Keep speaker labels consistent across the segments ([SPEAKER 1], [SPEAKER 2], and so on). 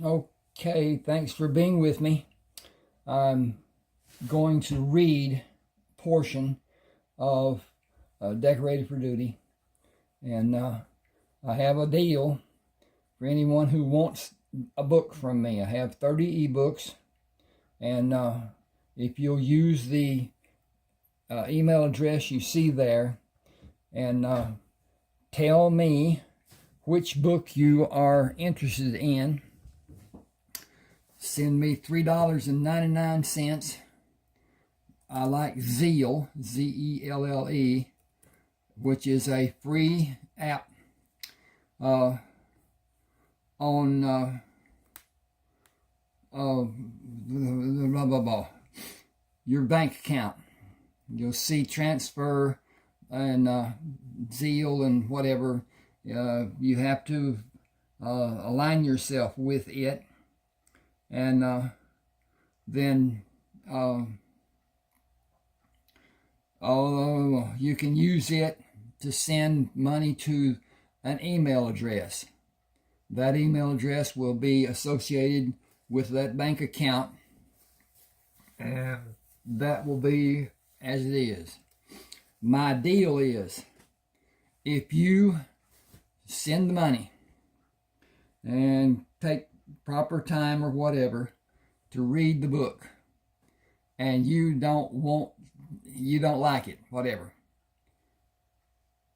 [SPEAKER 1] Okay, thanks for being with me. I'm going to read a portion of Decorated for Duty, and I have a deal for anyone who wants a book from me. I have 30 ebooks, and if you'll use the email address you see there and tell me which book you are interested in, send me $3.99. I like Zeal, Zelle, which is a free app on your bank account. You'll see transfer and Zeal and whatever. You have to align yourself with it, and then you can use it to send money to an email address. That email address will be associated with that bank account, and that will be as it is. My deal is, if you send the money and take proper time or whatever to read the book, and you don't like it, whatever,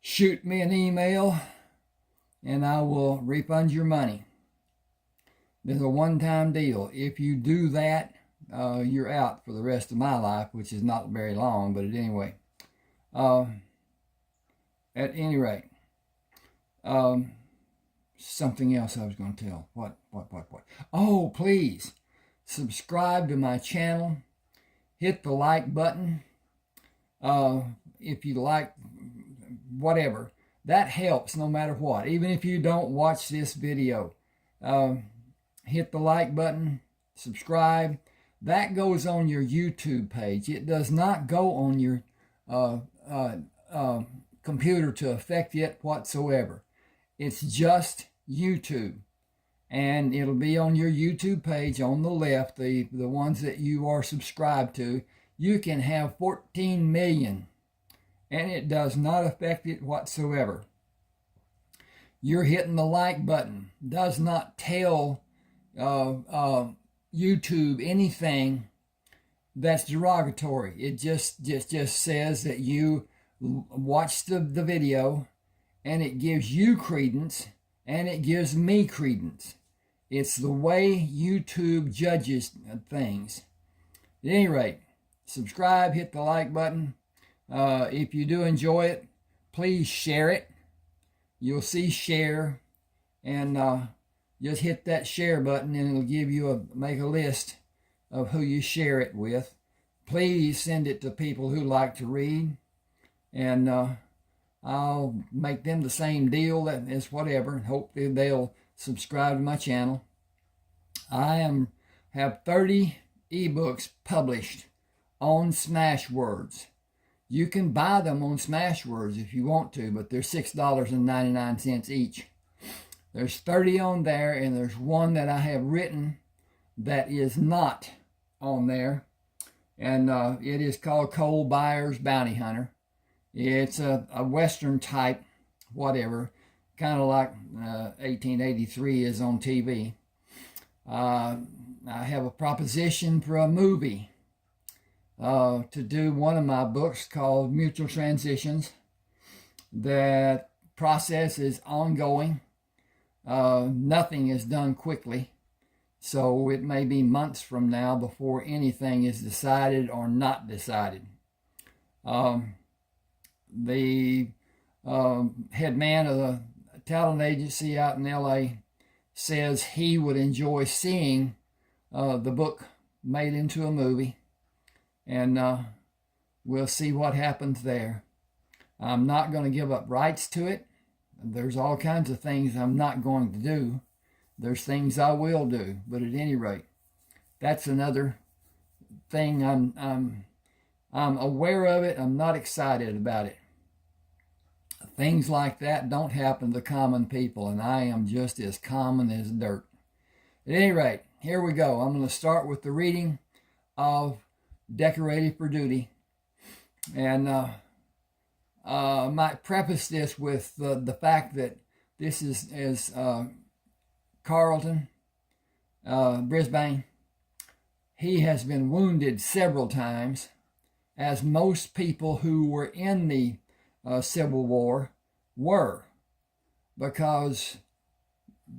[SPEAKER 1] shoot me an email and I will refund your money. There's a one-time deal. If you do that, you're out for the rest of my life, which is not very long, but anyway. At any rate, something else I was going to tell. What? Oh, please subscribe to my channel. Hit the like button. If you like whatever, that helps no matter what. Even if you don't watch this video, hit the like button, subscribe. That goes on your YouTube page. It does not go on your computer to affect it whatsoever. It's just YouTube, and it'll be on your YouTube page on the left, the ones that you are subscribed to. You can have 14 million, and it does not affect it whatsoever. You're hitting the like button. Does not tell YouTube anything that's derogatory. It just says that you watched the video, and it gives you credence, and it gives me credence. It's the way YouTube judges things. At any rate, subscribe, hit the like button. If you do enjoy it, please share it. You'll see share, and just hit that share button, and it'll give you make a list of who you share it with. Please send it to people who like to read, and I'll make them the same deal as whatever, and hope they'll subscribe to my channel. I have 30 ebooks published on Smashwords. You can buy them on Smashwords if you want to, but they're $6.99 each. There's 30 on there, and there's one that I have written that is not on there, and it is called Coal Buyer's Bounty Hunter. It's a Western type, whatever, kind of like 1883 is on TV. I have a proposition for a movie to do one of my books called Mutual Transitions. That process is ongoing. Nothing is done quickly, so it may be months from now before anything is decided or not decided. The head man of the talent agency out in LA says he would enjoy seeing the book made into a movie, and we'll see what happens there. I'm not going to give up rights to it. There's all kinds of things I'm not going to do. There's things I will do, but at any rate, that's another thing. I'm aware of it. I'm not excited about it. Things like that don't happen to common people, and I am just as common as dirt. At any rate, here we go. I'm going to start with the reading of Decorated for Duty. And I might preface this with the fact that this is Carlton Brisbane. He has been wounded several times, as most people who were in the Civil War were, because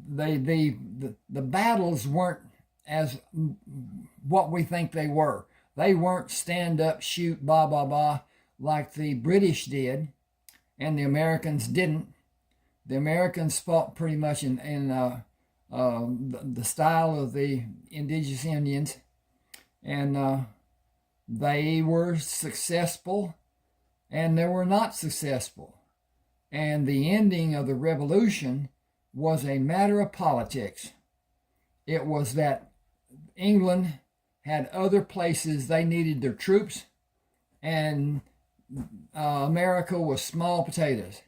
[SPEAKER 1] the battles weren't as what we think they were. They weren't stand up, shoot, blah, blah, blah, like the British did, and the Americans didn't. The Americans fought pretty much in the style of the indigenous Indians, and they were successful, and they were not successful. And the ending of the revolution was a matter of politics. It was that England had other places they needed their troops, and America was small potatoes.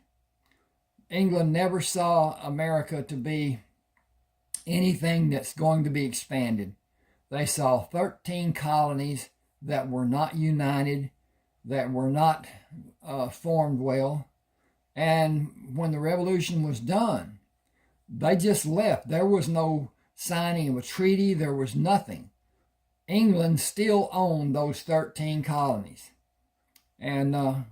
[SPEAKER 1] England never saw America to be anything that's going to be expanded. They saw 13 colonies that were not united, that were not formed well. And when the revolution was done, they just left. There was no signing of a treaty. There was nothing. England still owned those 13 colonies. And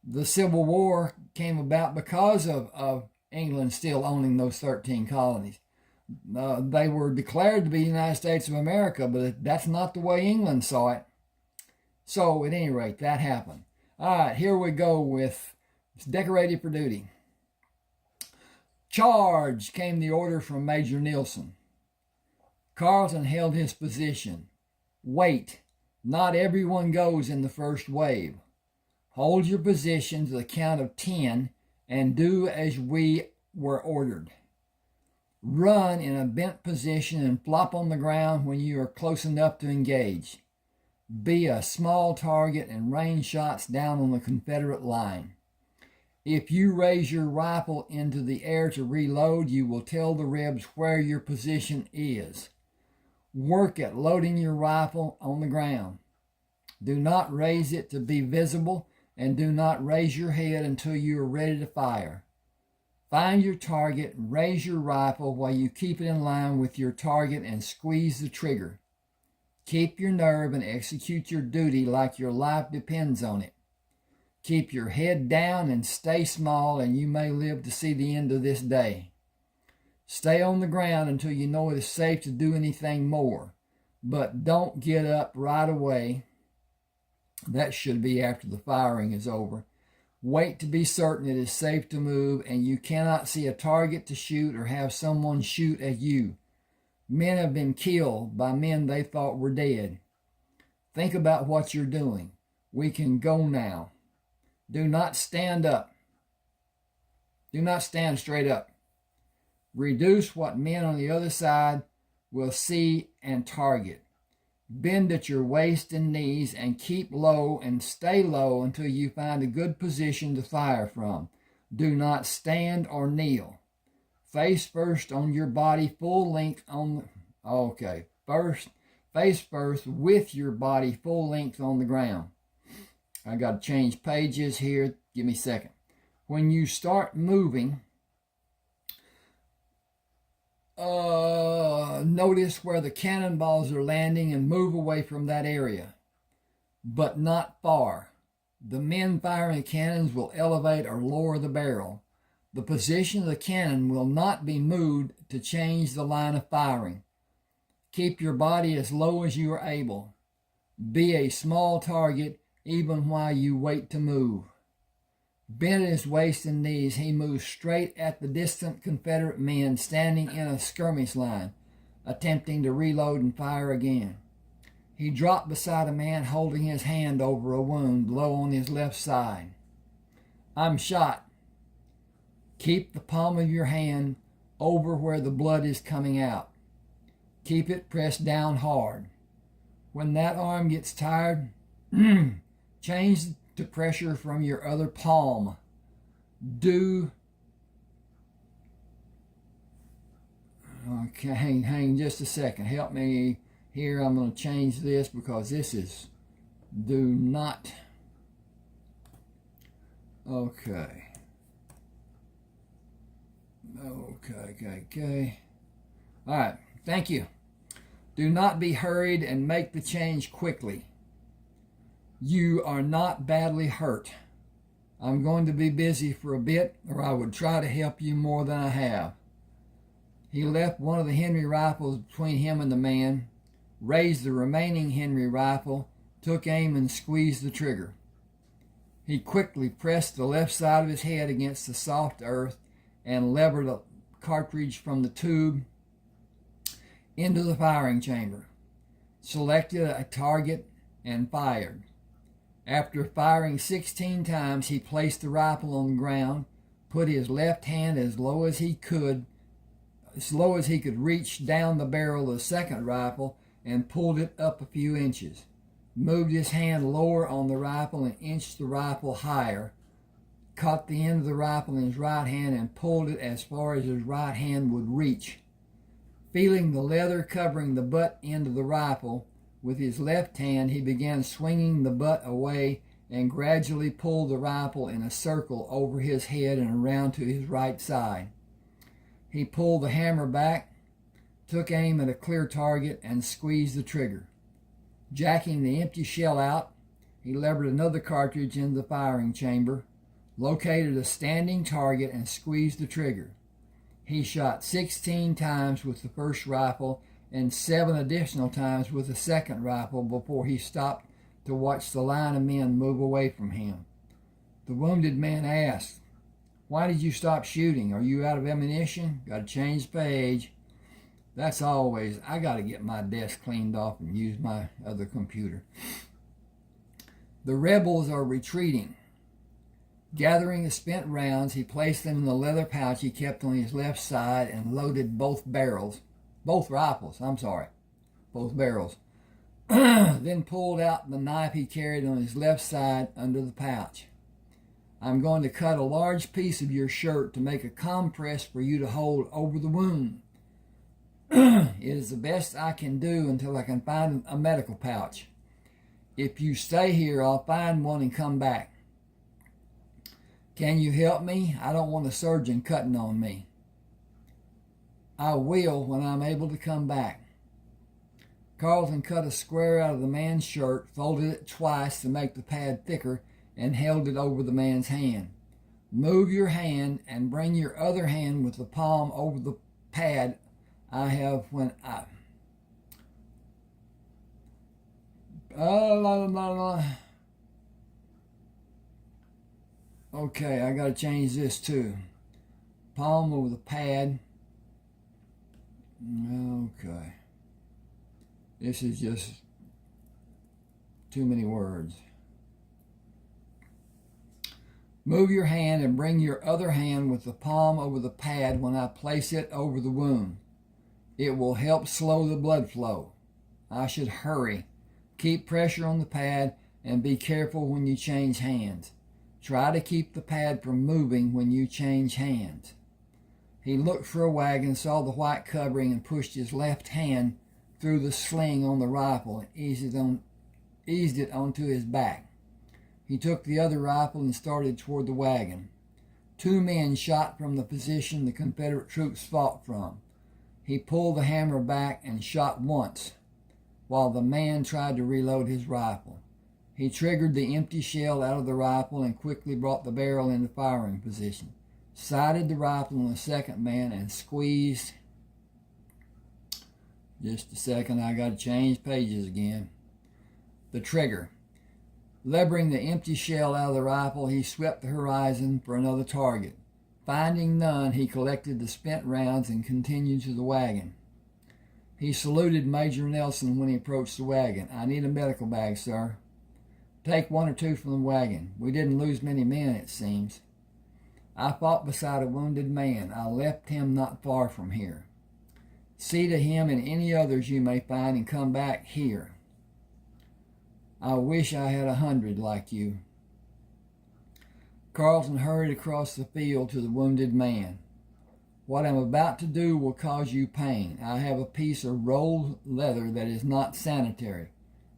[SPEAKER 1] the Civil War came about because of England still owning those 13 colonies. They were declared to be the United States of America, but that's not the way England saw it. So, at any rate, that happened. All right, here we go with Decorated for Duty. Charge, came the order from Major Nielsen. Carlton held his position. Wait, not everyone goes in the first wave. Hold your position to the count of 10 and do as we were ordered. Run in a bent position and flop on the ground when you are close enough to engage. Be a small target and rain shots down on the Confederate line. If you raise your rifle into the air to reload, you will tell the Rebs where your position is. Work at loading your rifle on the ground. Do not raise it to be visible, and do not raise your head until you are ready to fire. Find your target, raise your rifle while you keep it in line with your target and squeeze the trigger. Keep your nerve and execute your duty like your life depends on it. Keep your head down and stay small, and you may live to see the end of this day. Stay on the ground until you know it is safe to do anything more, but don't get up right away. That should be after the firing is over. Wait to be certain it is safe to move, and you cannot see a target to shoot or have someone shoot at you. Men have been killed by men they thought were dead. Think about what you're doing. We can go now. Do not stand up. Do not stand straight up. Reduce what men on the other side will see and target. Bend at your waist and knees and keep low and stay low until you find a good position to fire from. Do not stand or kneel. Face first on your body, full length on face first with your body full length on the ground. I got to change pages here. Give me a second. When you start moving, notice where the cannonballs are landing and move away from that area, but not far. The men firing the cannons will elevate or lower the barrel. The position of the cannon will not be moved to change the line of firing. Keep your body as low as you are able. Be a small target even while you wait to move. Bent at his waist and knees, he moves straight at the distant Confederate men standing in a skirmish line, attempting to reload and fire again. He dropped beside a man holding his hand over a wound low on his left side. I'm shot. Keep the palm of your hand over where the blood is coming out. Keep it pressed down hard. When that arm gets tired, change to pressure from your other palm. Okay, hang just a second. Help me here. I'm going to change this because this is do not. Okay. Okay. All right. Thank you. Do not be hurried and make the change quickly. You are not badly hurt. I'm going to be busy for a bit, or I would try to help you more than I have. He left one of the Henry rifles between him and the man, raised the remaining Henry rifle, took aim and squeezed the trigger. He quickly pressed the left side of his head against the soft earth and levered a cartridge from the tube into the firing chamber, selected a target, and fired. After firing 16 times, he placed the rifle on the ground, put his left hand as low as he could reach down the barrel of the second rifle, and pulled it up a few inches. Moved his hand lower on the rifle and inched the rifle higher, caught the end of the rifle in his right hand and pulled it as far as his right hand would reach. Feeling the leather covering the butt end of the rifle, with his left hand he began swinging the butt away and gradually pulled the rifle in a circle over his head and around to his right side. He pulled the hammer back, took aim at a clear target, and squeezed the trigger. Jacking the empty shell out, he levered another cartridge into the firing chamber, located a standing target, and squeezed the trigger. He shot 16 times with the first rifle and 7 additional times with the second rifle before he stopped to watch the line of men move away from him. The wounded man asked, "Why did you stop shooting? Are you out of ammunition? Got to change page." That's always, I got to get my desk cleaned off and use my other computer. The rebels are retreating. Gathering the spent rounds, he placed them in the leather pouch he kept on his left side and loaded both barrels. Then pulled out the knife he carried on his left side under the pouch. "I'm going to cut a large piece of your shirt to make a compress for you to hold over the wound. It is the best I can do until I can find a medical pouch. If you stay here, I'll find one and come back. Can you help me? I don't want a surgeon cutting on me." "I will when I'm able to come back." Carlton cut a square out of the man's shirt, folded it twice to make the pad thicker, and held it over the man's hand. "Move your hand and bring your other hand with the palm over the pad I have when I..." Okay, I got to change this too. Palm over the pad. Okay. This is just too many words. "Move your hand and bring your other hand with the palm over the pad when I place it over the wound. It will help slow the blood flow. I should hurry. Keep pressure on the pad and be careful when you change hands. Try to keep the pad from moving when you change hands." He looked for a wagon, saw the white covering, and pushed his left hand through the sling on the rifle and eased it onto his back. He took the other rifle and started toward the wagon. 2 men shot from the position the Confederate troops fought from. He pulled the hammer back and shot once, while the man tried to reload his rifle. He triggered the empty shell out of the rifle and quickly brought the barrel into firing position, sighted the rifle on the second man, and squeezed. Just a second, I got to change pages again. The trigger. Levering the empty shell out of the rifle, he swept the horizon for another target. Finding none, he collected the spent rounds and continued to the wagon. He saluted Major Nelson when he approached the wagon. "I need a medical bag, sir." "Take 1 or 2 from the wagon. We didn't lose many men, it seems." "I fought beside a wounded man. I left him not far from here. See to him and any others you may find and come back here. I wish I had 100 like you." Carlton hurried across the field to the wounded man. What I'm about to do will cause you pain. I have a piece of rolled leather that is not sanitary.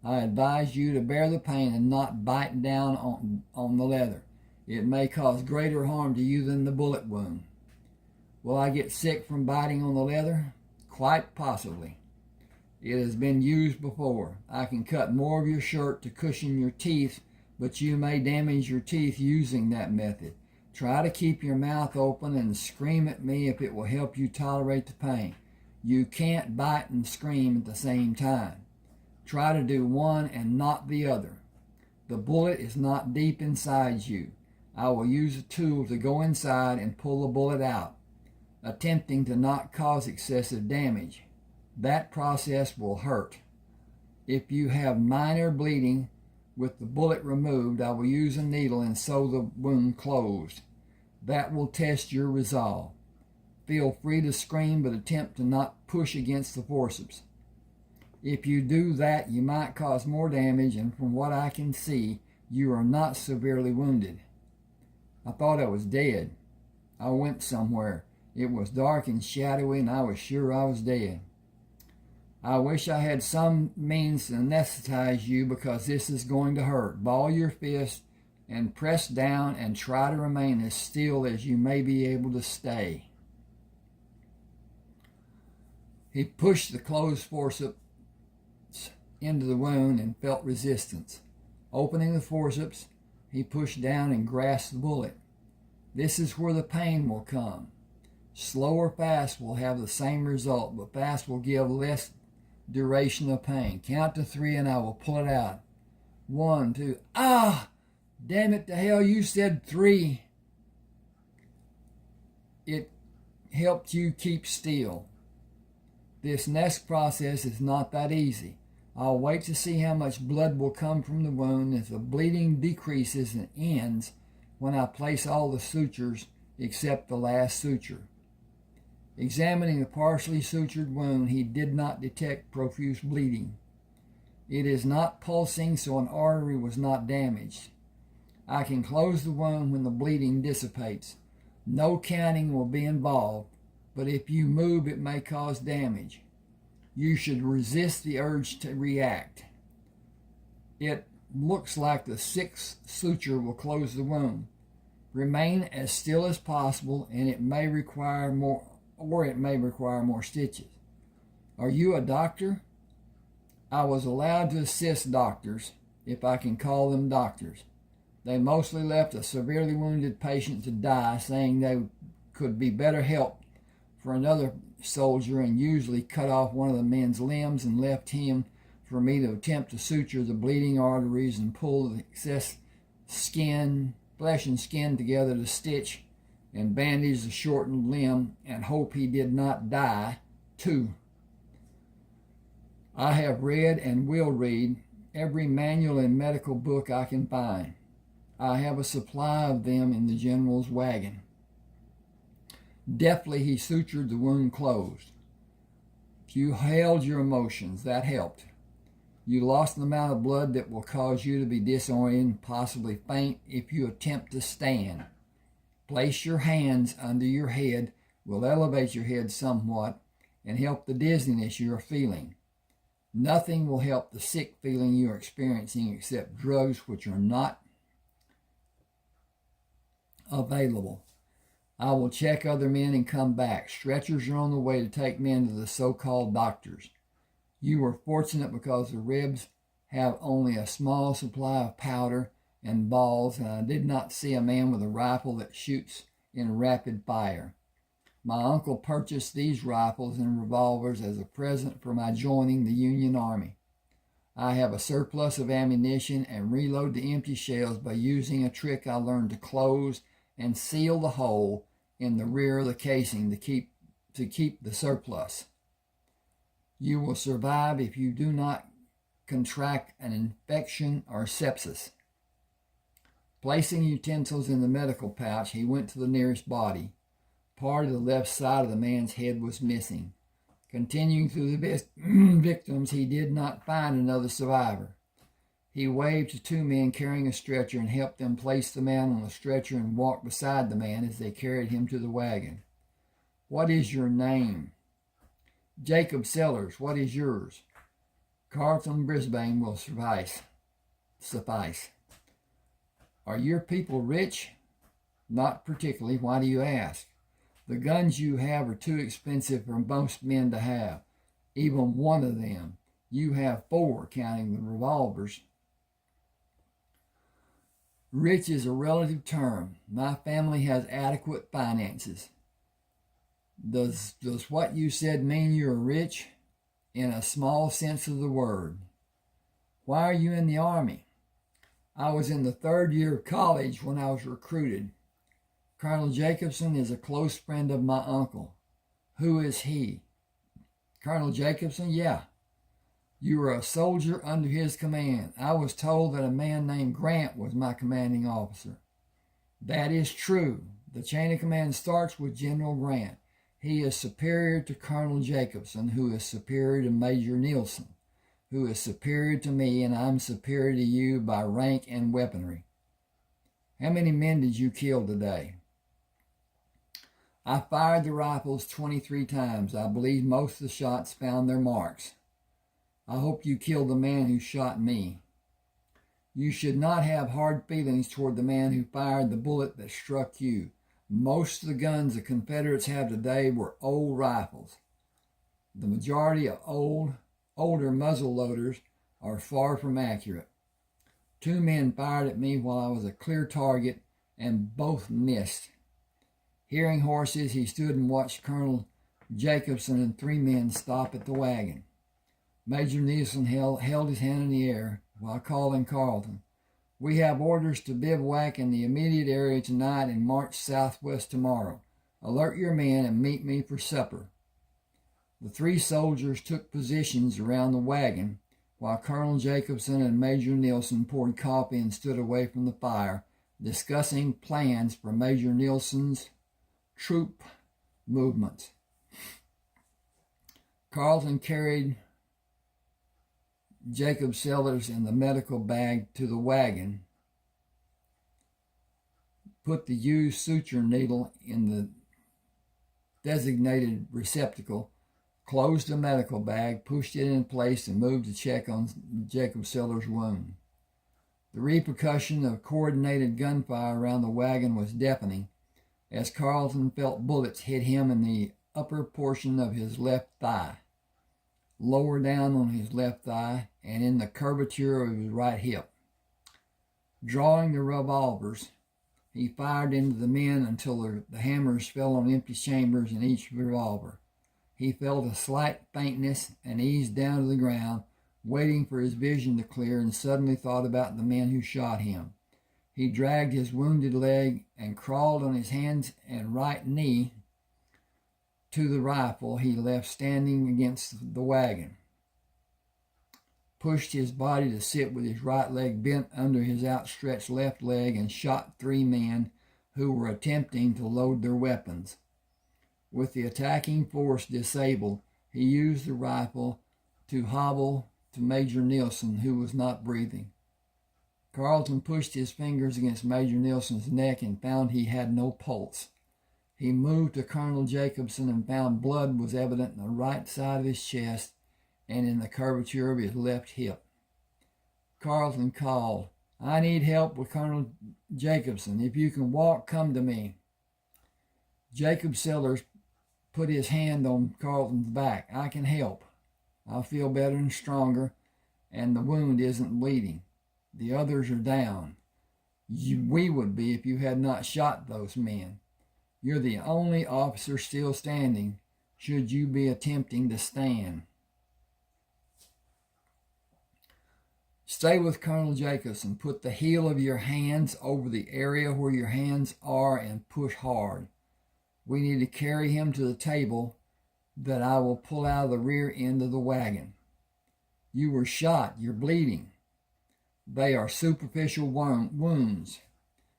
[SPEAKER 1] I advise you to bear the pain and not bite down on the leather. It may cause greater harm to you than the bullet wound. Will I get sick from biting on the leather? Quite possibly. It has been used before. I can cut more of your shirt to cushion your teeth, but you may damage your teeth using that method. Try to keep your mouth open and scream at me if it will help you tolerate the pain. You can't bite and scream at the same time. Try to do one and not the other. The bullet is not deep inside you. I will use a tool to go inside and pull the bullet out, attempting to not cause excessive damage. That process will hurt. If you have minor bleeding with the bullet removed, I will use a needle and sew the wound closed. That will test your resolve. Feel free to scream, but attempt to not push against the forceps. If you do that, you might cause more damage, and from what I can see, you are not severely wounded. I thought I was dead. I went somewhere. It was dark and shadowy, and I was sure I was dead. I wish I had some means to anesthetize you, because this is going to hurt. Ball your fist and press down and try to remain as still as you may be able to stay. He pushed the closed forceps into the wound and felt resistance. Opening the forceps, he pushed down and grasped the bullet. This is where the pain will come. Slow or fast will have the same result, but fast will give less duration of pain. Count to 3 and I will pull it out. 1, 2, damn it to hell, you said 3. It helped you keep still. This next process is not that easy. I'll wait to see how much blood will come from the wound as the bleeding decreases and ends when I place all the sutures except the last suture. Examining the partially sutured wound, he did not detect profuse bleeding. It is not pulsing, so an artery was not damaged. I can close the wound when the bleeding dissipates. No counting will be involved, but if you move, it may cause damage. You should resist the urge to react. It looks like the 6th suture will close the wound. Remain as still as possible, and it may require more stitches. Are you a doctor? I was allowed to assist doctors, if I can call them doctors. They mostly left a severely wounded patient to die, saying they could be better help for another soldier, and usually cut off one of the men's limbs and left him for me to attempt to suture the bleeding arteries and pull the excess flesh and skin together to stitch and bandage the shortened limb and hope he did not die too. I have read and will read every manual and medical book I can find. I have a supply of them in the general's wagon. Deftly he sutured the wound closed. You held your emotions. That helped. You lost an amount of blood that will cause you to be disoriented, possibly faint if you attempt to stand. Place your hands under your head will elevate your head somewhat and help the dizziness you are feeling. Nothing will help the sick feeling you are experiencing except drugs, which are not available. I will check other men and come back. Stretchers are on the way to take men to the so-called doctors. You were fortunate because the ribs have only a small supply of powder and balls, and I did not see a man with a rifle that shoots in rapid fire. My uncle purchased these rifles and revolvers as a present for my joining the Union Army. I have a surplus of ammunition and reload the empty shells by using a trick I learned to close and seal the hole in the rear of the casing to keep the surplus. You will survive if you do not contract an infection or sepsis. Placing utensils in the medical pouch, he went to the nearest body. Part of the left side of the man's head was missing. Continuing through the victims, he did not find another survivor. He waved to 2 men carrying a stretcher and helped them place the man on the stretcher and walked beside the man as they carried him to the wagon. What is your name? Jacob Sellers, what is yours? Carlton Brisbane will suffice. Are your people rich? Not particularly. Why do you ask? The guns you have are too expensive for most men to have. Even one of them. You have 4, counting the revolvers. Rich is a relative term. My family has adequate finances. Does what you said mean you're rich? In a small sense of the word. Why are you in the Army? I was in the 3rd year of college when I was recruited. Colonel Jacobson is a close friend of my uncle. Who is he? Colonel Jacobson? Yeah. You were a soldier under his command. I was told that a man named Grant was my commanding officer. That is true. The chain of command starts with General Grant. He is superior to Colonel Jacobson, who is superior to Major Nielsen, who is superior to me, and I'm superior to you by rank and weaponry. How many men did you kill today? I fired the rifles 23 times. I believe most of the shots found their marks. I hope you killed the man who shot me. You should not have hard feelings toward the man who fired the bullet that struck you. Most of the guns the Confederates have today were old rifles. The majority of older muzzle loaders are far from accurate. 2 men fired at me while I was a clear target, and both missed. Hearing horses, he stood and watched Colonel Jacobson and 3 men stop at the wagon. Major Nielsen held his hand in the air while calling Carlton. We have orders to bivouac in the immediate area tonight and march southwest tomorrow. Alert your men and meet me for supper. The 3 soldiers took positions around the wagon while Colonel Jacobson and Major Nielsen poured coffee and stood away from the fire, discussing plans for Major Nielsen's troop movements. Carlton carried Jacob Sellers in the medical bag to the wagon, put the used suture needle in the designated receptacle, closed the medical bag, pushed it in place, and moved to check on Jacob Sellers' wound. The repercussion of coordinated gunfire around the wagon was deafening, as Carlton felt bullets hit him in the upper portion of his left thigh, lower down on his left thigh, and in the curvature of his right hip. Drawing the revolvers, he fired into the men until the hammers fell on empty chambers in each revolver. He felt a slight faintness and eased down to the ground, waiting for his vision to clear, and suddenly thought about the men who shot him. He dragged his wounded leg and crawled on his hands and right knee to the rifle he left standing against the wagon, pushed his body to sit with his right leg bent under his outstretched left leg, and shot 3 men who were attempting to load their weapons. With the attacking force disabled, he used the rifle to hobble to Major Nielsen, who was not breathing. Carlton pushed his fingers against Major Nielsen's neck and found he had no pulse. He moved to Colonel Jacobson and found blood was evident in the right side of his chest and in the curvature of his left hip. Carlton called, I need help with Colonel Jacobson. If you can walk, come to me. Jacob Sellers put his hand on Carlton's back. I can help. I'll feel better and stronger, and the wound isn't bleeding. The others are down. We would be if you had not shot those men. You're the only officer still standing, should you be attempting to stand. Stay with Colonel Jacobson. Put the heel of your hands over the area where your hands are and push hard. We need to carry him to the table that I will pull out of the rear end of the wagon. You were shot. You're bleeding. They are superficial wounds.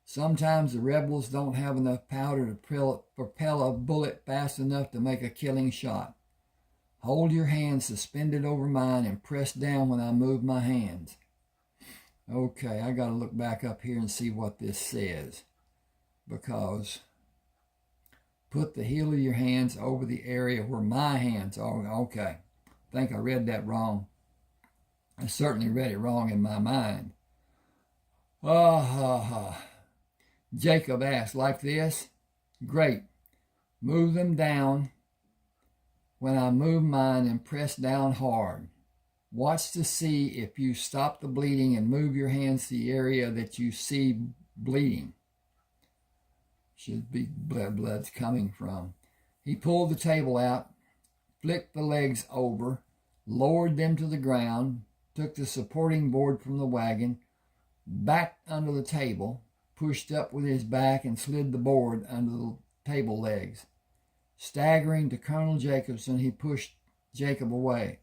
[SPEAKER 1] Sometimes the rebels don't have enough powder to propel a bullet fast enough to make a killing shot. Hold your hands suspended over mine and press down when I move my hands. Okay, I got to look back up here and see what this says, because Put the heel of your hands over the area where my hands are. Okay. I think I read that wrong. I certainly read it wrong in my mind. Jacob asked, like this? Great. Move them down when I move mine and press down hard. Watch to see if you stop the bleeding and move your hands to the area that you see bleeding. Should be blood's coming from. He pulled the table out, flicked the legs over, lowered them to the ground, took the supporting board from the wagon, backed under the table, pushed up with his back and slid the board under the table legs. Staggering to Colonel Jacobson, he pushed Jacob away.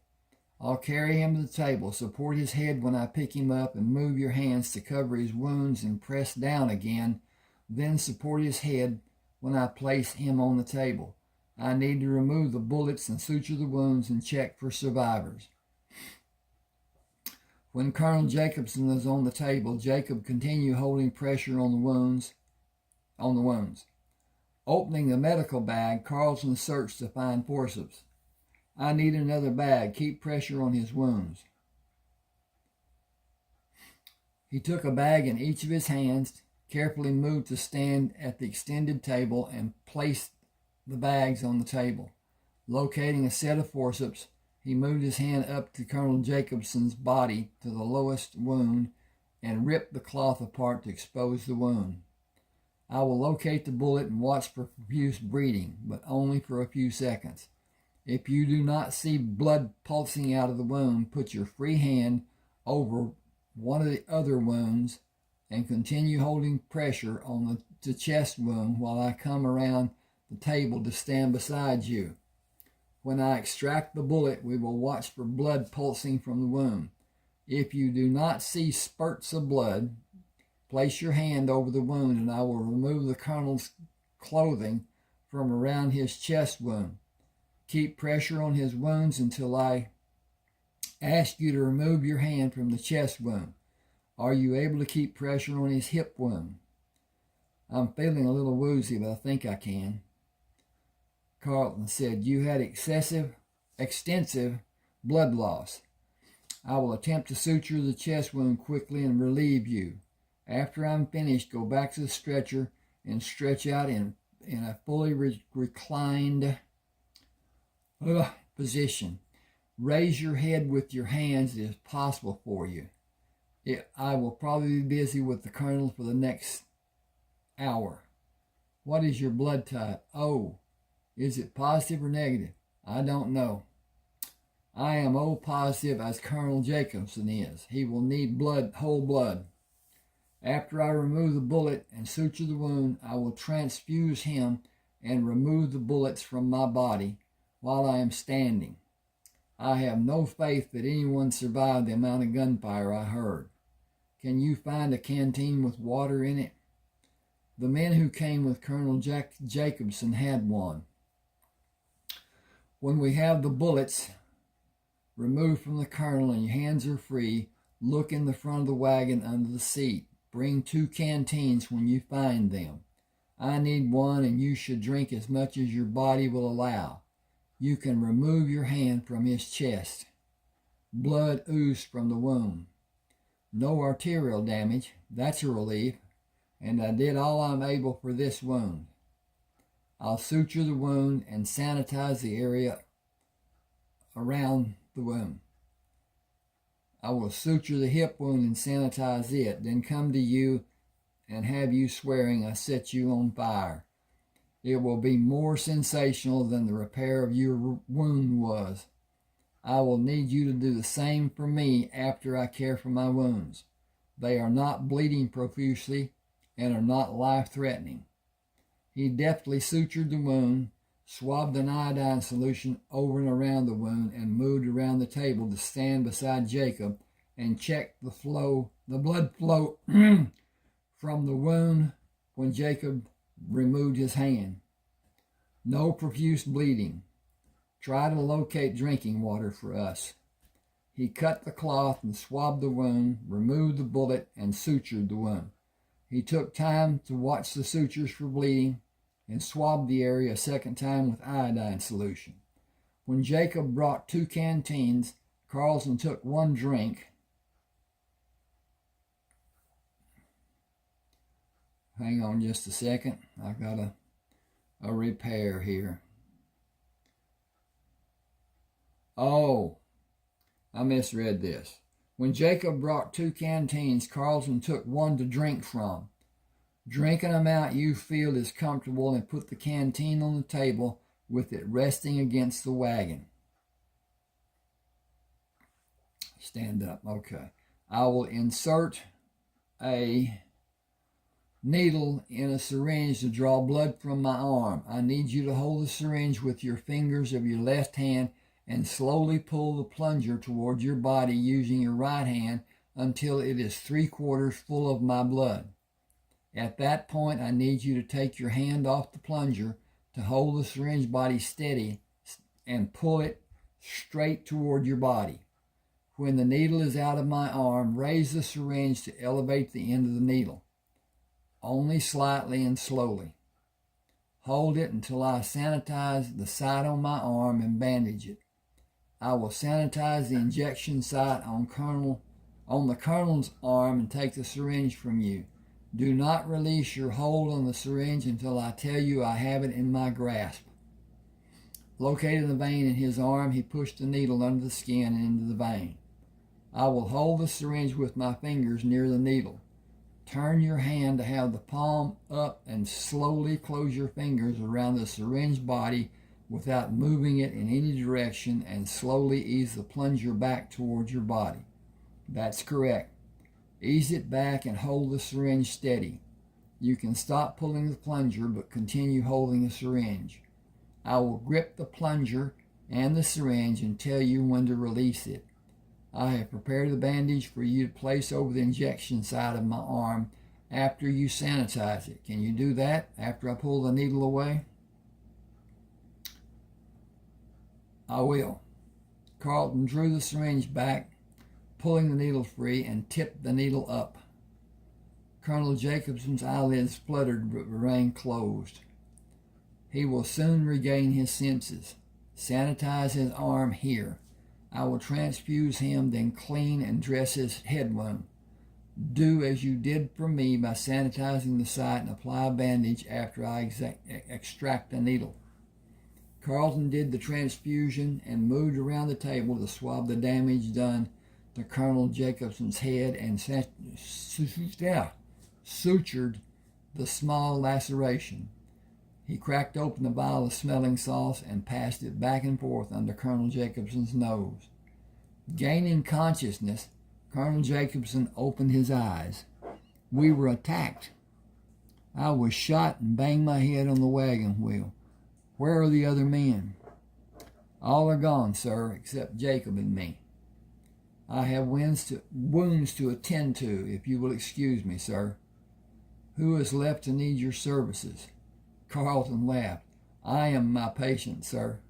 [SPEAKER 1] I'll carry him to the table. Support his head when I pick him up and move your hands to cover his wounds and press down again. Then support his head when I place him on the table. I need to remove the bullets and suture the wounds and check for survivors. When Colonel Jacobson was on the table, Jacob continued holding pressure on the wounds. Opening the medical bag, Carlton searched to find forceps. I need another bag. Keep pressure on his wounds. He took a bag in each of his hands, carefully moved to stand at the extended table, and placed the bags on the table. Locating a set of forceps, he moved his hand up to Colonel Jacobson's body to the lowest wound and ripped the cloth apart to expose the wound. I will locate the bullet and watch for profuse bleeding, but only for a few seconds. If you do not see blood pulsing out of the wound, put your free hand over one of the other wounds and continue holding pressure on the chest wound while I come around the table to stand beside you. When I extract the bullet, we will watch for blood pulsing from the wound. If you do not see spurts of blood, place your hand over the wound and I will remove the colonel's clothing from around his chest wound. Keep pressure on his wounds until I ask you to remove your hand from the chest wound. Are you able to keep pressure on his hip wound? I'm feeling a little woozy, but I think I can. Carlton said, you had extensive blood loss. I will attempt to suture the chest wound quickly and relieve you. After I'm finished, go back to the stretcher and stretch out in a fully reclined position. Raise your head with your hands. It is possible for you. I will probably be busy with the colonel for the next hour. What is your blood type? Oh, is it positive or negative? I don't know. I am O positive as Colonel Jacobson is. He will need blood, whole blood. After I remove the bullet and suture the wound, I will transfuse him and remove the bullets from my body while I am standing. I have no faith that anyone survived the amount of gunfire I heard. Can you find a canteen with water in it? The men who came with Colonel Jacobson had one. When we have the bullets removed from the colonel and your hands are free, look in the front of the wagon under the seat. Bring 2 canteens when you find them. I need one, and you should drink as much as your body will allow. You can remove your hand from his chest. Blood oozed from the wound. No arterial damage. That's a relief. And I did all I'm able for this wound. I'll suture the wound and sanitize the area around the wound. I will suture the hip wound and sanitize it, then come to you and have you swearing I set you on fire. It will be more sensational than the repair of your wound was. I will need you to do the same for me after I care for my wounds. They are not bleeding profusely and are not life-threatening. He deftly sutured the wound, swabbed an iodine solution over and around the wound, and moved around the table to stand beside Jacob and check the blood flow from the wound when Jacob removed his hand. No profuse bleeding. Try to locate drinking water for us. He cut the cloth and swabbed the wound, removed the bullet, and sutured the wound. He took time to watch the sutures for bleeding, and swabbed the area a second time with iodine solution. When Jacob brought 2 canteens, Carlton took 1 drink. Hang on just a second. I got a repair here. Oh, I misread this. When Jacob brought 2 canteens, Carlton took 1 to drink from. Drink an amount you feel is comfortable and put the canteen on the table with it resting against the wagon. Stand up. Okay. I will insert a needle in a syringe to draw blood from my arm. I need you to hold the syringe with your fingers of your left hand and slowly pull the plunger toward your body using your right hand until it is 3/4 full of my blood. At that point, I need you to take your hand off the plunger to hold the syringe body steady and pull it straight toward your body. When the needle is out of my arm, raise the syringe to elevate the end of the needle, only slightly and slowly. Hold it until I sanitize the site on my arm and bandage it. I will sanitize the injection site on the colonel's arm and take the syringe from you. Do not release your hold on the syringe until I tell you I have it in my grasp. Locating the vein in his arm, he pushed the needle under the skin and into the vein. I will hold the syringe with my fingers near the needle. Turn your hand to have the palm up and slowly close your fingers around the syringe body without moving it in any direction and slowly ease the plunger back towards your body. That's correct. Ease it back and hold the syringe steady. You can stop pulling the plunger but continue holding the syringe. I will grip the plunger and the syringe and tell you when to release it. I have prepared the bandage for you to place over the injection side of my arm after you sanitize it. Can you do that after I pull the needle away? I will. Carlton drew the syringe back, pulling the needle free, and tipped the needle up. Colonel Jacobson's eyelids fluttered but remained closed. He will soon regain his senses. Sanitize his arm here. I will transfuse him, then clean and dress his head wound. Do as you did for me by sanitizing the site and apply a bandage after I extract the needle. Carlton did the transfusion and moved around the table to swab the damage done to Colonel Jacobson's head and sutured the small laceration. He cracked open the vial of smelling salts and passed it back and forth under Colonel Jacobson's nose. Gaining consciousness, Colonel Jacobson opened his eyes. We were attacked. I was shot and banged my head on the wagon wheel. Where are the other men? All are gone, sir, except Jacob and me. I have wounds to attend to, if you will excuse me, sir. Who is left to need your services? Carlton laughed. I am my patient, sir.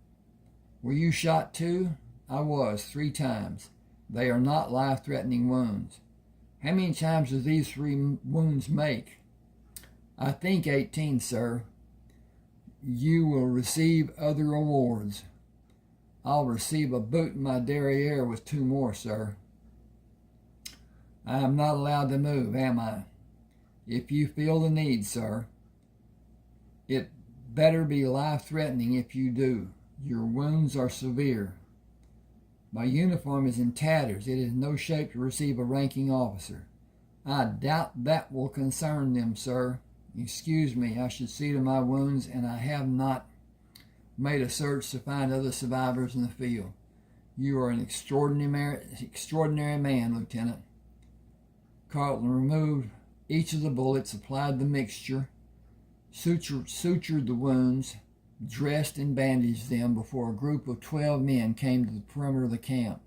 [SPEAKER 1] Were you shot too? I was, 3 times. They are not life-threatening wounds. How many times do these 3 wounds make? I think 18, sir. You will receive other awards. I'll receive a boot in my derriere with 2 more, sir. I am not allowed to move, am I? If you feel the need, sir. It better be life-threatening if you do. Your wounds are severe. My uniform is in tatters. It is in no shape to receive a ranking officer. I doubt that will concern them, sir. Excuse me, I should see to my wounds, and I have not made a search to find other survivors in the field. You are an extraordinary man, Lieutenant. Carlton removed each of the bullets, applied the mixture, sutured the wounds, dressed and bandaged them before a group of 12 men came to the perimeter of the camp.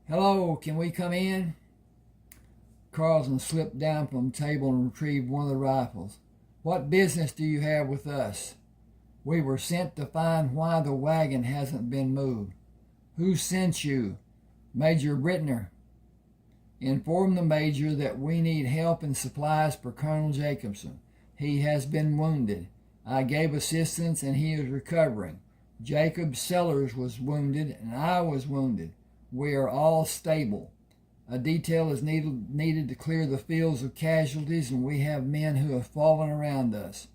[SPEAKER 1] Hello, can we come in? Carlton slipped down from the table and retrieved one of the rifles. What business do you have with us? We were sent to find why the wagon hasn't been moved. Who sent you? Major Brittner. Inform the Major that we need help and supplies for Colonel Jacobson. He has been wounded. I gave assistance and he is recovering. Jacob Sellers was wounded and I was wounded. We are all stable. A detail is needed to clear the fields of casualties, and we have men who have fallen around us.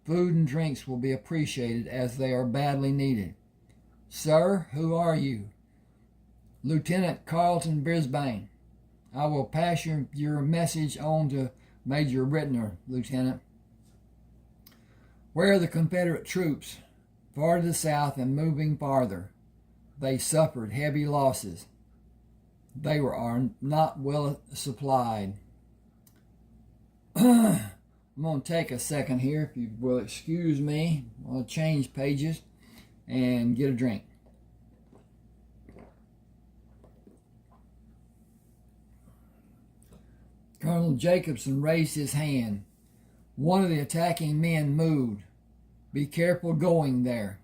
[SPEAKER 1] Food and drinks will be appreciated as they are badly needed. Sir, who are you? Lieutenant Carlton Brisbane. I will pass your message on to Major Rittner, Lieutenant. Where are the Confederate troops? Far to the south and moving farther. They suffered heavy losses. They are not well supplied. I'm going to take a second here, if you will excuse me. I'll change pages and get a drink. Colonel Jacobson raised his hand. One of the attacking men moved. Be careful going there.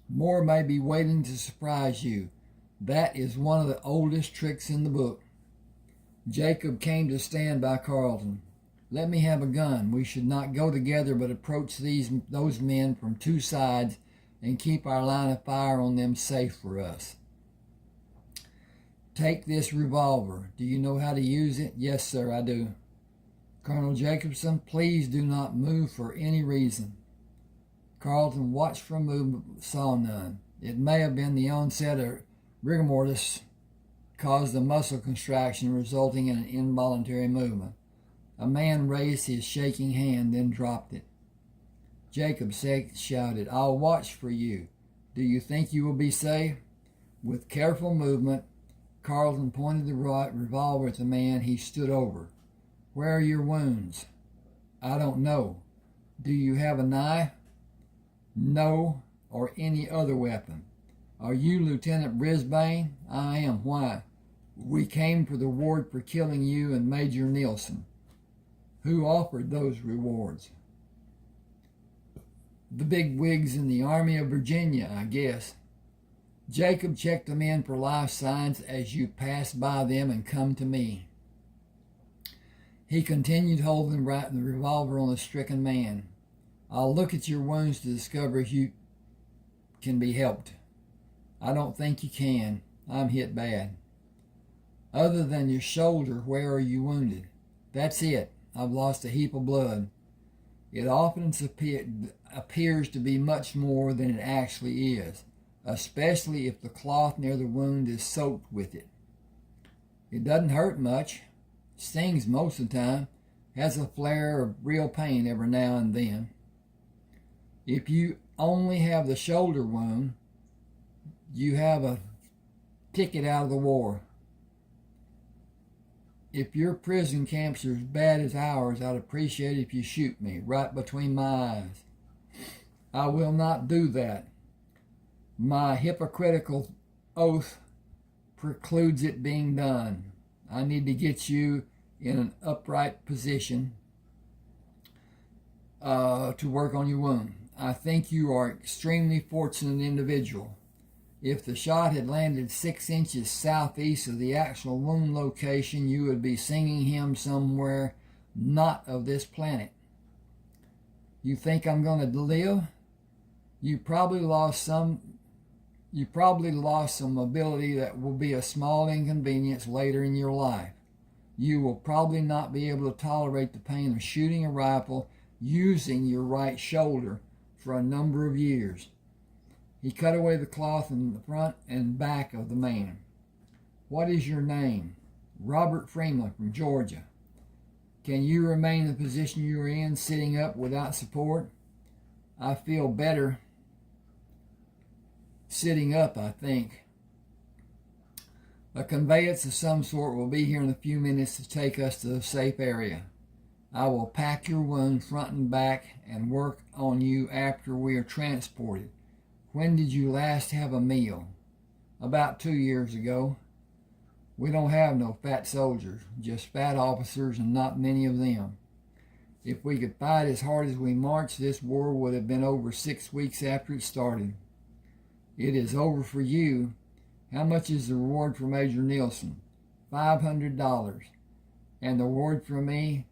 [SPEAKER 1] More may be waiting to surprise you. That is one of the oldest tricks in the book. Jacob came to stand by Carlton. Let me have a gun. We should not go together, but approach those men from two sides and keep our line of fire on them safe for us. Take this revolver. Do you know how to use it? Yes, sir, I do. Colonel Jacobson, please do not move for any reason. Carlton watched for a movement, saw none. It may have been the onset of rigor mortis caused a muscle contraction resulting in an involuntary movement. A man raised his shaking hand, then dropped it. Jacob shouted, I'll watch for you. Do you think you will be safe? With careful movement, Carlton pointed the revolver at the man he stood over. Where are your wounds? I don't know. Do you have a knife? No, or any other weapon. Are you Lieutenant Brisbane? I am. Why? We came for the reward for killing you and Major Nielsen. Who offered those rewards? The big wigs in the Army of Virginia, I guess. Jacob, check them in for life signs as you pass by them and come to me. He continued holding the revolver on the stricken man. I'll look at your wounds to discover if you can be helped. I don't think you can. I'm hit bad. Other than your shoulder, where are you wounded? That's it. I've lost a heap of blood. It often appears to be much more than it actually is, especially if the cloth near the wound is soaked with it. It doesn't hurt much. Stings most of the time. Has a flare of real pain every now and then. If you only have the shoulder wound, you have a ticket out of the war. If your prison camps are as bad as ours, I'd appreciate it if you shoot me right between my eyes. I will not do that. My hypocritical oath precludes it being done. I need to get you in an upright position to work on your wound. I think you are an extremely fortunate individual. If the shot had landed 6 inches southeast of the actual wound location, you would be singing hymn somewhere not of this planet. You think I'm going to live? You probably lost some mobility that will be a small inconvenience later in your life. You will probably not be able to tolerate the pain of shooting a rifle using your right shoulder for a number of years. He cut away the cloth in the front and back of the man. What is your name? Robert Freeman from Georgia. Can you remain in the position you are in, sitting up without support? I feel better sitting up, I think. A conveyance of some sort will be here in a few minutes to take us to a safe area. I will pack your wound front and back and work on you after we are transported. When did you last have a meal? About 2 years ago. We don't have no fat soldiers, just fat officers, and not many of them. If we could fight as hard as we march, this war would have been over 6 weeks after it started. It is over for you. How much is the reward for Major Nielsen? $500. And the reward for me?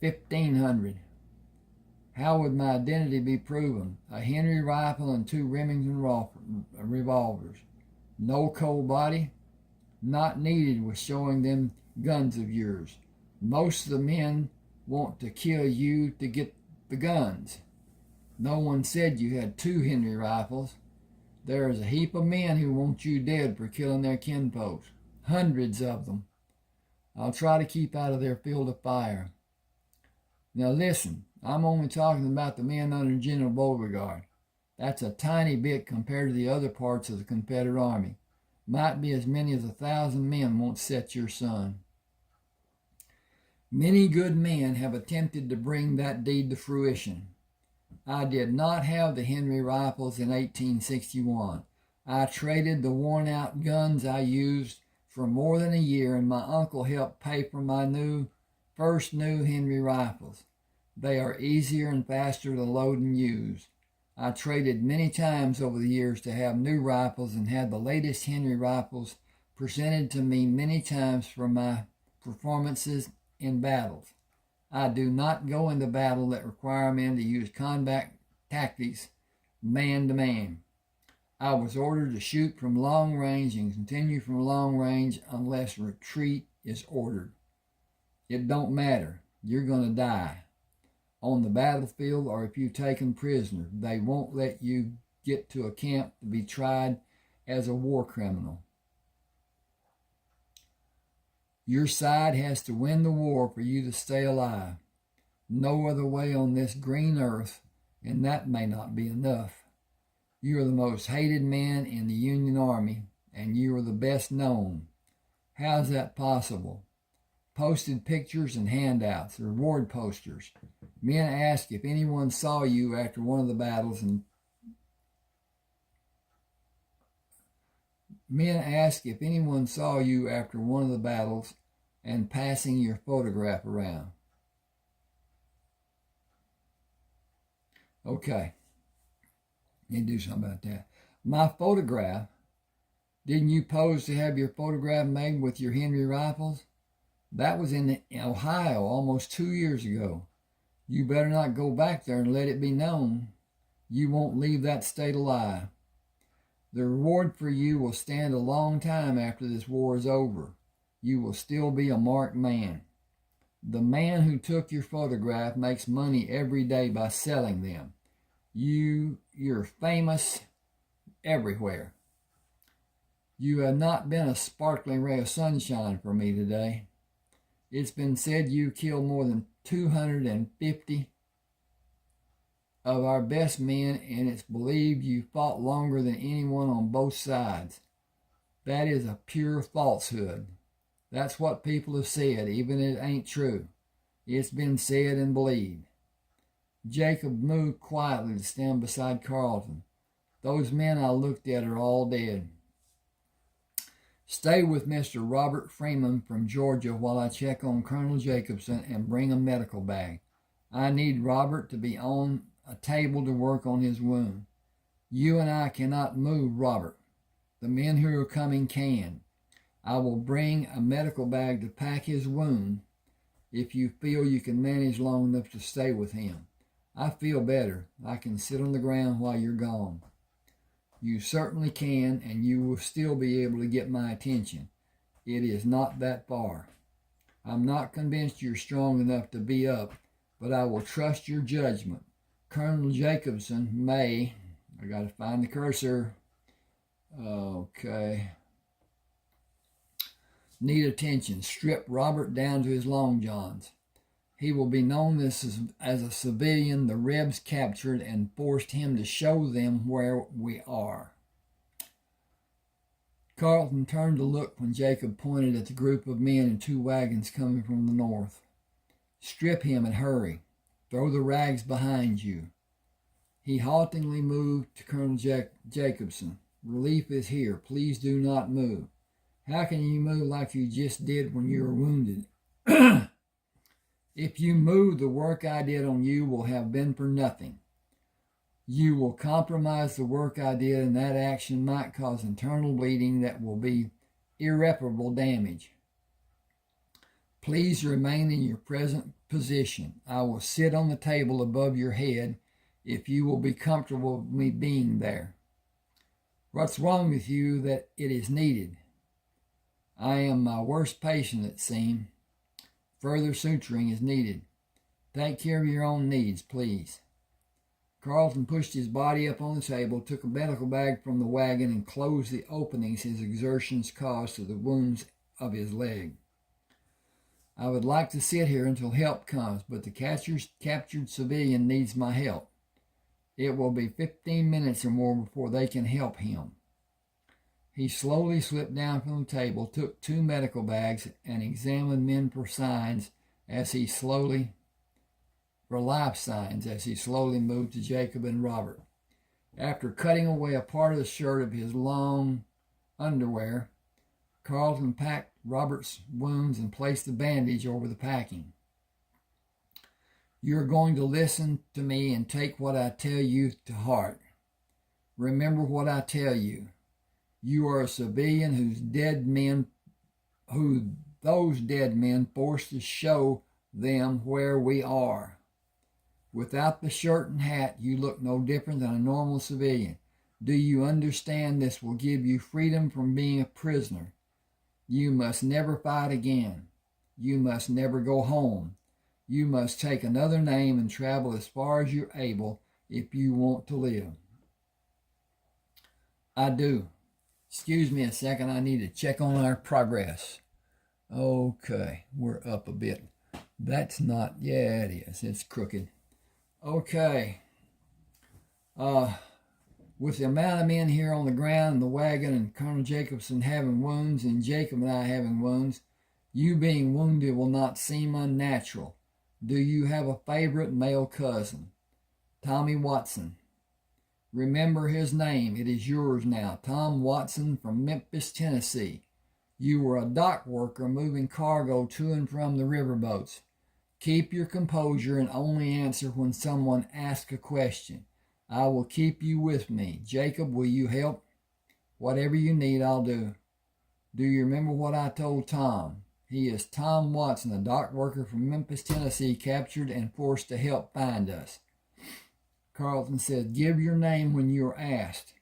[SPEAKER 1] $1,500. How would my identity be proven? A Henry rifle and 2 Remington revolvers. No cold body? Not needed with showing them guns of yours. Most of the men want to kill you to get the guns. No one said you had 2 Henry rifles. There is a heap of men who want you dead for killing their kinfolks. Hundreds of them. I'll try to keep out of their field of fire. Now listen, I'm only talking about the men under General Beauregard. That's a tiny bit compared to the other parts of the Confederate Army. Might be as many as 1,000 men won't set your sun. Many good men have attempted to bring that deed to fruition. I did not have the Henry rifles in 1861. I traded the worn-out guns I used for more than a year, and my uncle helped pay for my first new Henry rifles. They are easier and faster to load and use. I traded many times over the years to have new rifles and had the latest Henry rifles presented to me many times for my performances in battles. I do not go into battle that require men to use combat tactics man to man. I was ordered to shoot from long range and continue from long range unless retreat is ordered. It don't matter. You're going to die. On the battlefield or if you're taken prisoner, they won't let you get to a camp to be tried as a war criminal. Your side has to win the war for you to stay alive. No other way on this green earth, and that may not be enough. You are the most hated man in the Union Army, and you are the best known. How's that possible? Posted pictures and handouts, reward posters. Men ask if anyone saw you after one of the battles and passing your photograph around. Okay. Need to do something about that. My photograph. Didn't you pose to have your photograph made with your Henry rifles? That was in Ohio almost 2 years ago. You better not go back there and let it be known. You won't leave that state alive. The reward for you will stand a long time after this war is over. You will still be a marked man. The man who took your photograph makes money every day by selling them. You're famous everywhere. You have not been a sparkling ray of sunshine for me today. It's been said you killed more than 250 of our best men, and it's believed you fought longer than anyone on both sides. That is a pure falsehood. That's what people have said, even if it ain't true. It's been said and believed. Jacob moved quietly to stand beside Carlton. Those men I looked at are all dead. Stay with Mr. Robert Freeman from Georgia while I check on Colonel Jacobson and bring a medical bag. I need Robert to be on a table to work on his wound. You and I cannot move Robert. The men who are coming can. I will bring a medical bag to pack his wound if you feel you can manage long enough to stay with him. I feel better. I can sit on the ground while you're gone. You certainly can, and you will still be able to get my attention. It is not that far. I'm not convinced you're strong enough to be up, but I will trust your judgment. Colonel Jacobson may, I got to find the cursor. Okay. Need attention. Strip Robert down to his long johns. He will be known as a civilian the Rebs captured and forced him to show them where we are. Carlton turned to look when Jacob pointed at the group of men in 2 wagons coming from the north. Strip him and hurry. Throw the rags behind you. He haltingly moved to Colonel Jacobson. Relief is here. Please do not move. How can you move like you just did when you were wounded? If you move, the work I did on you will have been for nothing. You will compromise the work I did, and that action might cause internal bleeding that will be irreparable damage. Please remain in your present position. I will sit on the table above your head if you will be comfortable with me being there. What's wrong with you that it is needed? I am my worst patient, it seems. Further suturing is needed. Take care of your own needs, please. Carlton pushed his body up on the table, took a medical bag from the wagon, and closed the openings his exertions caused to the wounds of his leg. I would like to sit here until help comes, but the captured civilian needs my help. It will be 15 minutes or more before they can help him. He slowly slipped down from the table, took 2 medical bags, and examined men for life signs as he slowly moved to Jacob and Robert. After cutting away a part of the shirt of his long underwear, Carlton packed Robert's wounds and placed the bandage over the packing. You're going to listen to me and take what I tell you to heart. Remember what I tell you. You are a civilian whose those dead men forced to show them where we are. Without the shirt and hat, you look no different than a normal civilian. Do you understand this will give you freedom from being a prisoner? You must never fight again. You must never go home. You must take another name and travel as far as you're able if you want to live. I do. Excuse me a second, I need to check on our progress. Okay, we're up a bit. That's not, yeah, it is. It's crooked. Okay. With the amount of men here on the ground, and the wagon, and Colonel Jacobson having wounds, and Jacob and I having wounds, you being wounded will not seem unnatural. Do you have a favorite male cousin? Tommy Watson. Remember his name. It is yours now. Tom Watson from Memphis, Tennessee. You were a dock worker moving cargo to and from the riverboats. Keep your composure and only answer when someone asks a question. I will keep you with me. Jacob, will you help? Whatever you need, I'll do. Do you remember what I told Tom? He is Tom Watson, a dock worker from Memphis, Tennessee, captured and forced to help find us. Carlton said, give your name when you are asked.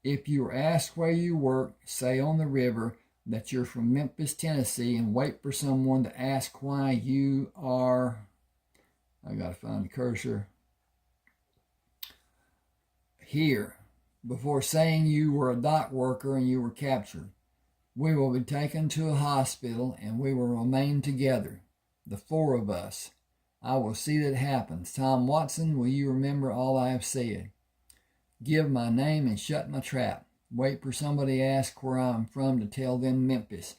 [SPEAKER 1] If you are asked where you work, say on the river that you're from Memphis, Tennessee, and wait for someone to ask why you are, I gotta find the cursor, here, before saying you were a dock worker and you were captured. We will be taken to a hospital and we will remain together, the 4 of us. I will see that it happens. Tom Watson, will you remember all I have said? Give my name and shut my trap. Wait for somebody to ask where I'm from to tell them Memphis.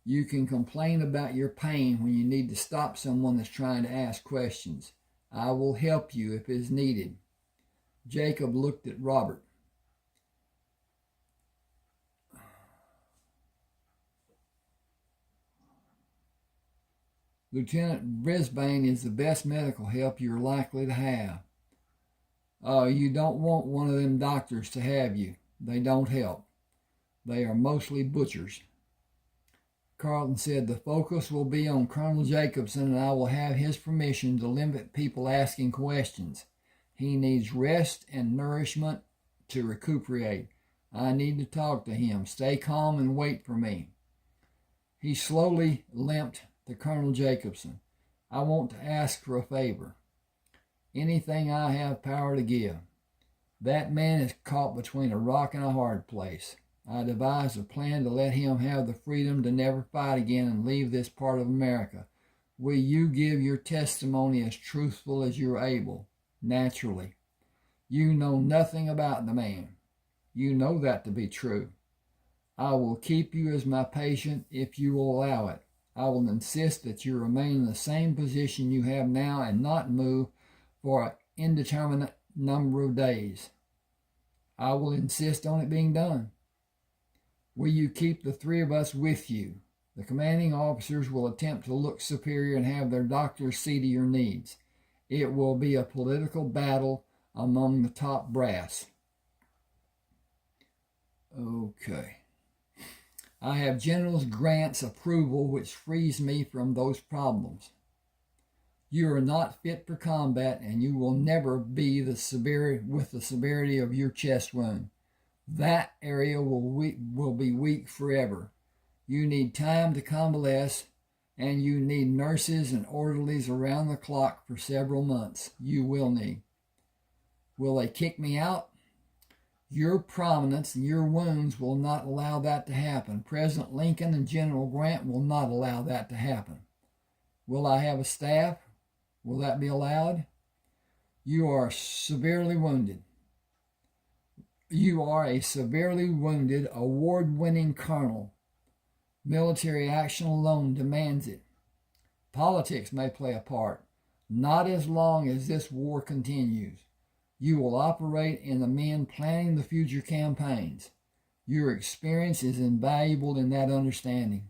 [SPEAKER 1] You can complain about your pain when you need to stop someone that's trying to ask questions. I will help you if it is needed. Jacob looked at Robert. Lieutenant Brisbane is the best medical help you're likely to have. You don't want one of them doctors to have you. They don't help. They are mostly butchers. Carlton said the focus will be on Colonel Jacobson, and I will have his permission to limit people asking questions. He needs rest and nourishment to recuperate. I need to talk to him. Stay calm and wait for me. He slowly limped to Colonel Jacobson. I want to ask for a favor. Anything I have power to give. That man is caught between a rock and a hard place. I devised a plan to let him have the freedom to never fight again and leave this part of America. Will you give your testimony as truthful as you're able? Naturally. You know nothing about the man. You know that to be true. I will keep you as my patient if you will allow it. I will insist that you remain in the same position you have now and not move for an indeterminate number of days. I will insist on it being done. Will you keep the 3 of us with you? The commanding officers will attempt to look superior and have their doctors see to your needs. It will be a political battle among the top brass. Okay. I have General Grant's approval, which frees me from those problems. You are not fit for combat, and you will never be with the severity of your chest wound. That area will be weak forever. You need time to convalesce, and you need nurses and orderlies around the clock for several months. You will need. Will they kick me out? Your prominence and your wounds will not allow that to happen. President Lincoln and General Grant will not allow that to happen. Will I have a staff? Will that be allowed? You are severely wounded. You are a severely wounded, award-winning colonel. Military action alone demands it. Politics may play a part, not as long as this war continues. You will operate in the men planning the future campaigns. Your experience is invaluable in that undertaking.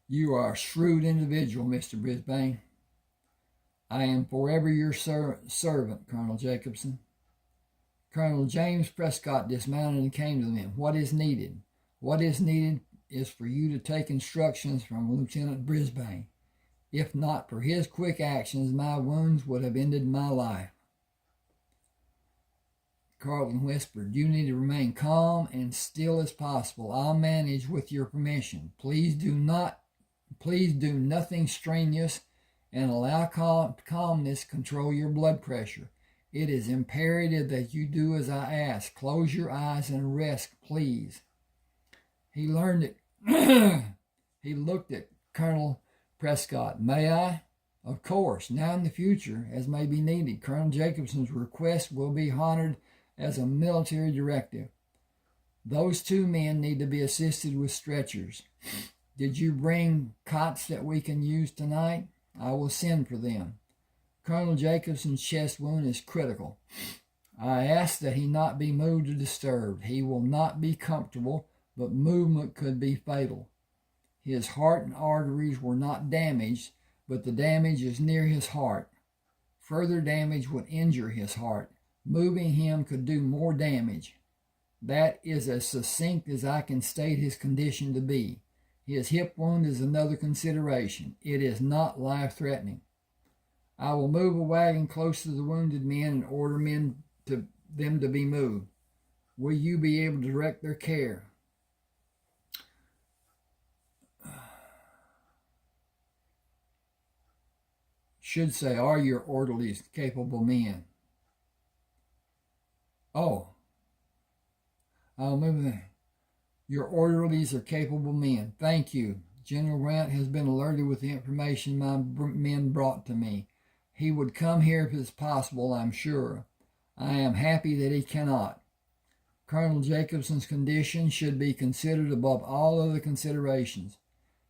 [SPEAKER 1] You are a shrewd individual, Mr. Brisbane. I am forever your servant, Colonel Jacobson. Colonel James Prescott dismounted and came to the men. What is needed? What is needed is for you to take instructions from Lieutenant Brisbane. If not for his quick actions, my wounds would have ended my life. Carlton whispered, you need to remain calm and still as possible. I'll manage with your permission. Please do nothing strenuous and allow calmness control your blood pressure. It is imperative that you do as I ask. Close your eyes and rest, please. He learned it. He looked at Colonel Prescott. May I? Of course. Now in the future, as may be needed, Colonel Jacobson's request will be honored as a military directive. Those two men need to be assisted with stretchers. Did you bring cots that we can use tonight? I will send for them. Colonel Jacobson's chest wound is critical. I ask that he not be moved or disturbed. He will not be comfortable, but movement could be fatal. His heart and arteries were not damaged, but the damage is near his heart. Further damage would injure his heart. Moving him could do more damage. That is as succinct as I can state his condition to be. His hip wound is another consideration. It is not life-threatening. I will move a wagon close to the wounded men and order them to be moved. Will you be able to direct their care? Should say, are your orderlies capable men? Oh, I'll move them. Your orderlies are capable men. Thank you. General Grant has been alerted with the information my men brought to me. He would come here if it's possible, I'm sure. I am happy that he cannot. Colonel Jacobson's condition should be considered above all other considerations.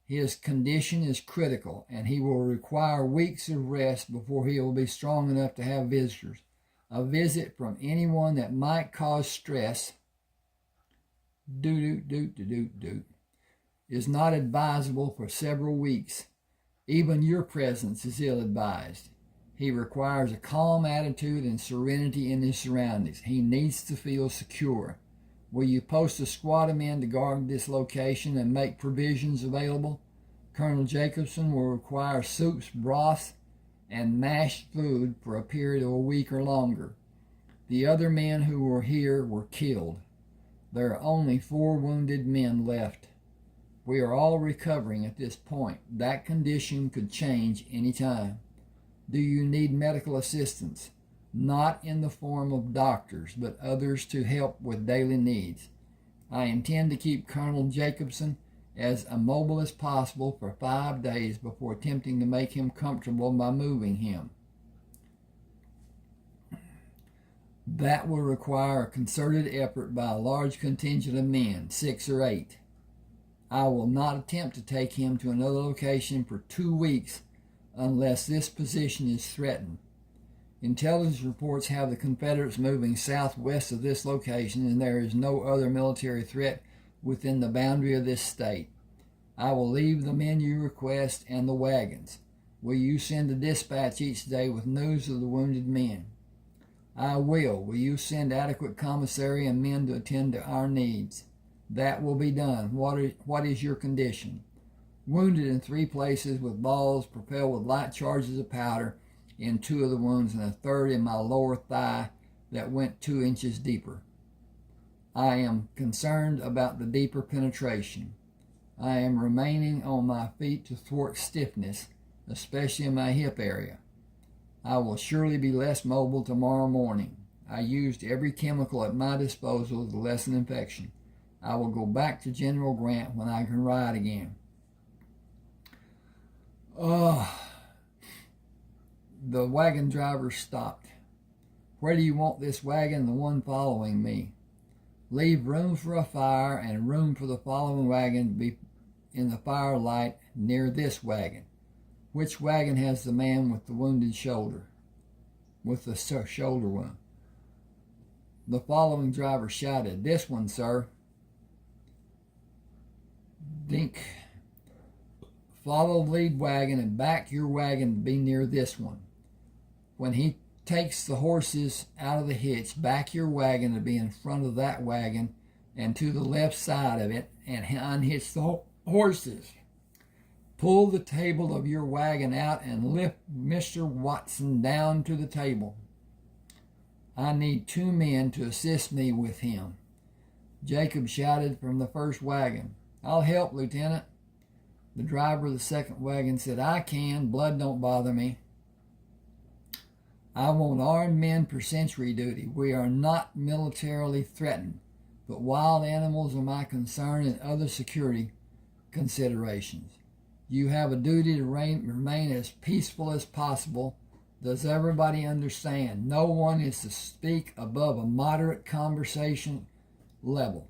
[SPEAKER 1] His condition is critical, and he will require weeks of rest before he will be strong enough to have visitors. A visit from anyone that might cause stress is not advisable for several weeks. Even your presence is ill-advised. He requires a calm attitude and serenity in his surroundings. He needs to feel secure. Will you post a squad of men to guard this location and make provisions available? Colonel Jacobson will require soups, broths, and mashed food for a period of a week or longer. The other men who were here were killed. There are only 4 wounded men left. We are all recovering at this point. That condition could change any time. Do you need medical assistance? Not in the form of doctors, but others to help with daily needs. I intend to keep Colonel Jacobson as immobile as possible for 5 days before attempting to make him comfortable by moving him. That will require a concerted effort by a large contingent of men, 6 or 8. I will not attempt to take him to another location for 2 weeks unless this position is threatened. Intelligence reports have the Confederates moving southwest of this location, and there is no other military threat within the boundary of this state. I will leave the men you request and the wagons. Will you send a dispatch each day with news of the wounded men? I will. Will you send adequate commissary and men to attend to our needs? That will be done. What is your condition? Wounded in 3 places with balls propelled with light charges of powder in 2 of the wounds and a 3rd in my lower thigh that went 2 inches deeper. I am concerned about the deeper penetration. I am remaining on my feet to thwart stiffness, especially in my hip area. I will surely be less mobile tomorrow morning. I used every chemical at my disposal to lessen infection. I will go back to General Grant when I can ride again. The wagon driver stopped. Where do you want this wagon? The one following me. Leave room for a fire and room for the following wagon to be in the firelight near this wagon. Which wagon has the man with the wounded shoulder? With the shoulder wound. The following driver shouted, "This one, sir." Dink. Follow the lead wagon and back your wagon to be near this one. When he takes the horses out of the hitch, back your wagon to be in front of that wagon and to the left side of it and unhitch the horses. Pull the table of your wagon out and lift Mr. Watson down to the table. I need 2 men to assist me with him. Jacob shouted from the first wagon, "I'll help, Lieutenant." The driver of the second wagon said, "I can. Blood don't bother me." I want armed men for sentry duty. We are not militarily threatened, but wild animals are my concern and other security considerations. You have a duty to remain as peaceful as possible. Does everybody understand? No one is to speak above a moderate conversation level.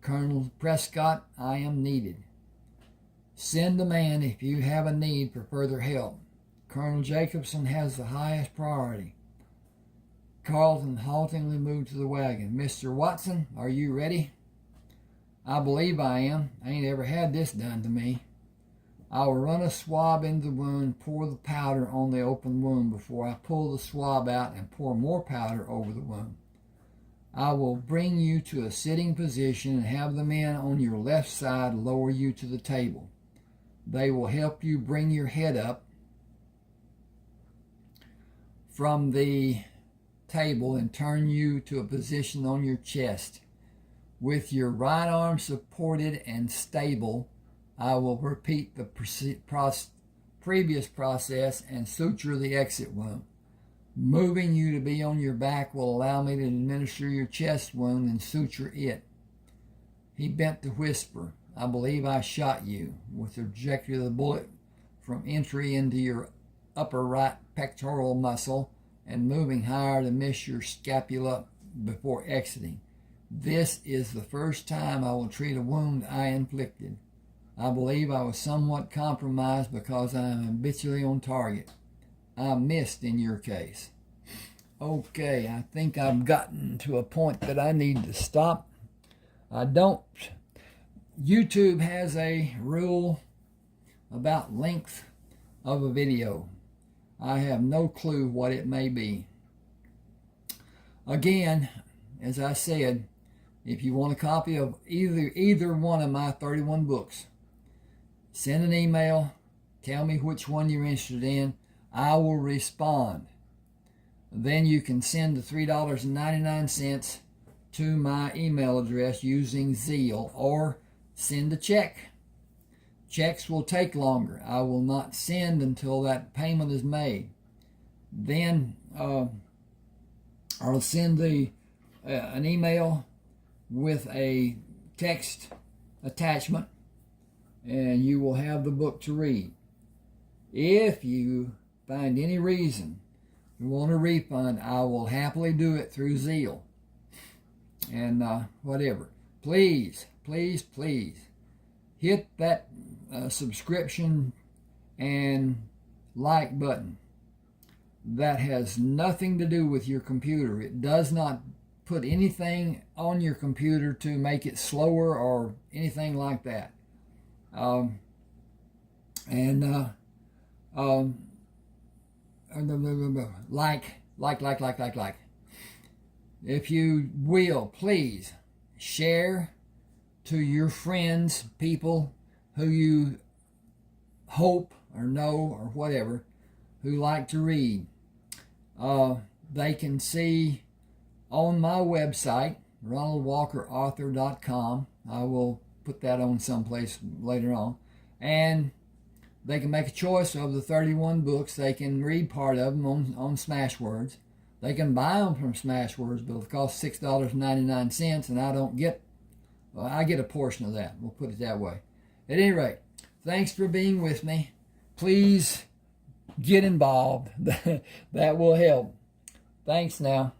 [SPEAKER 1] Colonel Prescott, I am needed. Send a man if you have a need for further help. Colonel Jacobson has the highest priority. Carlton haltingly moved to the wagon. "Mr. Watson, are you ready?" "I believe I am. I ain't ever had this done to me." "I will run a swab into the wound, pour the powder on the open wound before I pull the swab out and pour more powder over the wound. I will bring you to a sitting position and have the men on your left side lower you to the table. They will help you bring your head up from the table and turn you to a position on your chest. With your right arm supported and stable, I will repeat the previous process and suture the exit wound. Moving you to be on your back will allow me to administer your chest wound and suture it." He bent to whisper, "I believe I shot you," with the trajectory of the bullet from entry into your upper right pectoral muscle and moving higher to miss your scapula before exiting. This is the first time I will treat a wound I inflicted. I believe I was somewhat compromised because I am habitually on target. I missed in your case. Okay, I think I've gotten to a point that I need to stop. YouTube has a rule about length of a video. I have no clue what it may be. Again, as I said, if you want a copy of either one of my 31 books, send an email, tell me which one you're interested in. I will respond. Then you can send the $3.99 to my email address using Zelle or send a check. Checks will take longer. I will not send until that payment is made. Then I'll send an email with a text attachment, and you will have the book to read. If you find any reason you want a refund, I will happily do it through Zelle and whatever. Please, please, please hit that subscription and like button. That has nothing to do with your computer. It does not put anything on your computer to make it slower or anything like that. Like. if you will, please share to your friends, people who you hope or know or whatever, who like to read. They can see on my website, ronaldwalkerauthor.com. I will put that on someplace later on. And they can make a choice of the 31 books. They can read part of them on Smashwords. They can buy them from Smashwords, but it costs $6.99, and I don't get, well, I get a portion of that. We'll put it that way. At any rate, thanks for being with me. Please get involved. That will help. Thanks now.